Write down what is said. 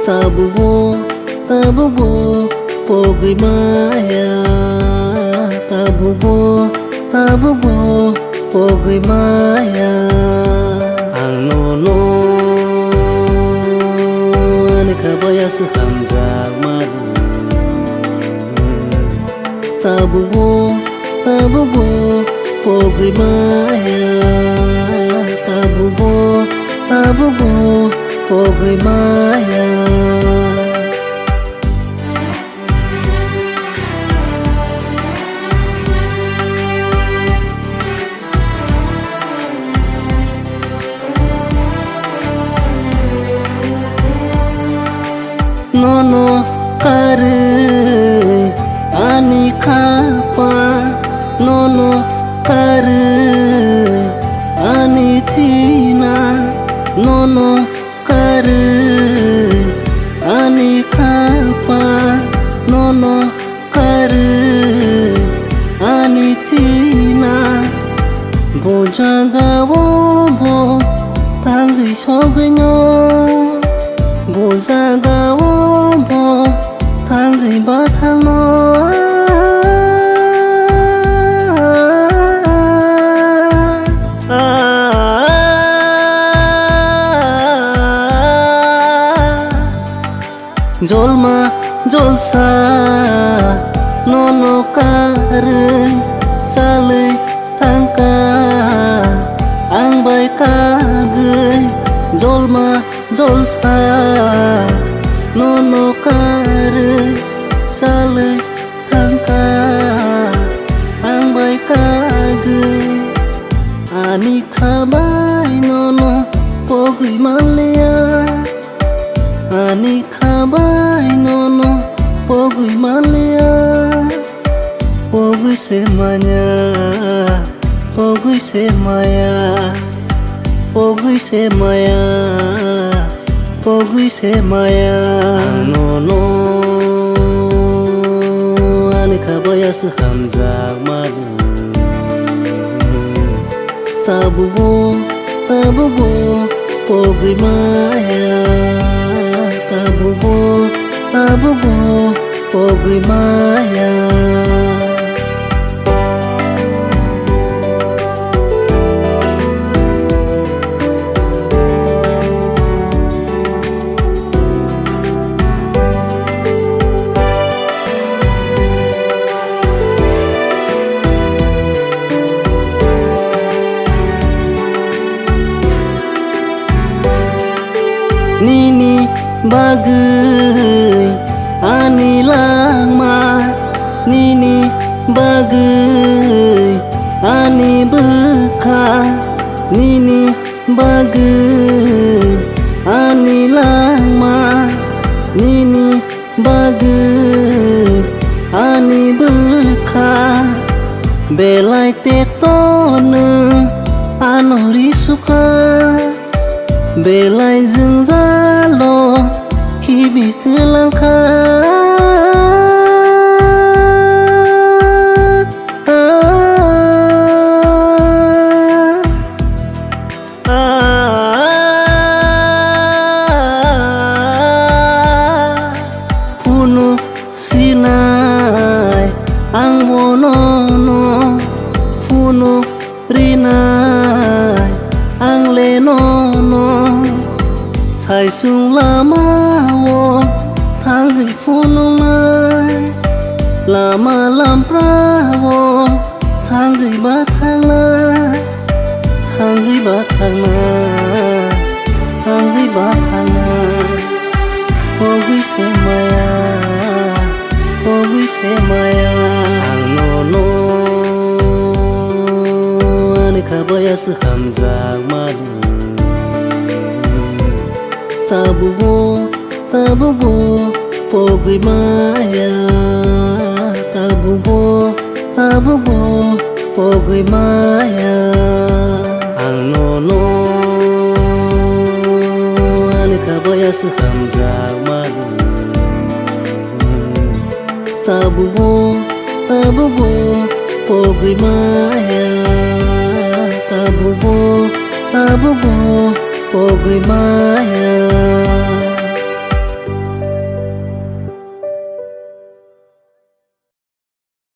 Tabubo, tabubo, pogi maya. Tabubo, tabubo, pogi maya. Ang nono, ani kabaya sehamzak madu. Tabubo, tabubo, pogi maya. Tabubo, tabubo, pogi maya. Nono kare ani kapa, nono kare ani tina, nono kare ani kapa, nono kare ani tina. Bojaga wombo tangi shogunyo, bojaga wombo tangi batangno. Jolma jolsa nono kare salai tangka ang bai kagei. Jolma jolsa nono kare salai tangka ang bai kagei. Ani kabai nono pogi malia, ani kabai nono pogi malia. Pogi semanya, pogi semaya, pogi semaya, pogi semaya. Nono ani kabaya sehamzak madu. Tabubo, tabubo, pogi maya. Tabubo, tabubo, pogi maya. Nini bagai ani lama, nini bagai ani beka, nini bagai ani lama, nini bagai ani beka. Belai tektonen anori suka, belai zengzalo kibi kelangka. Puno sinai ang wonono, puno rinai ang lenono. Sai sung lama wo tangi funung mai, lama lampra wo tangi batang mai, tangi batang mai, tangi batang mai. Pogi semaya, pogi semaya. Ang nono ani kabaya sehamzak madu. Tabubo, tabubo, pogi maya. Tabubo, tabubo, pogi maya. Ang nono ani kabaya sehamzak madu. Tabubo, tabubo, pogi maya. Tabubo, tabubo, pogi maya.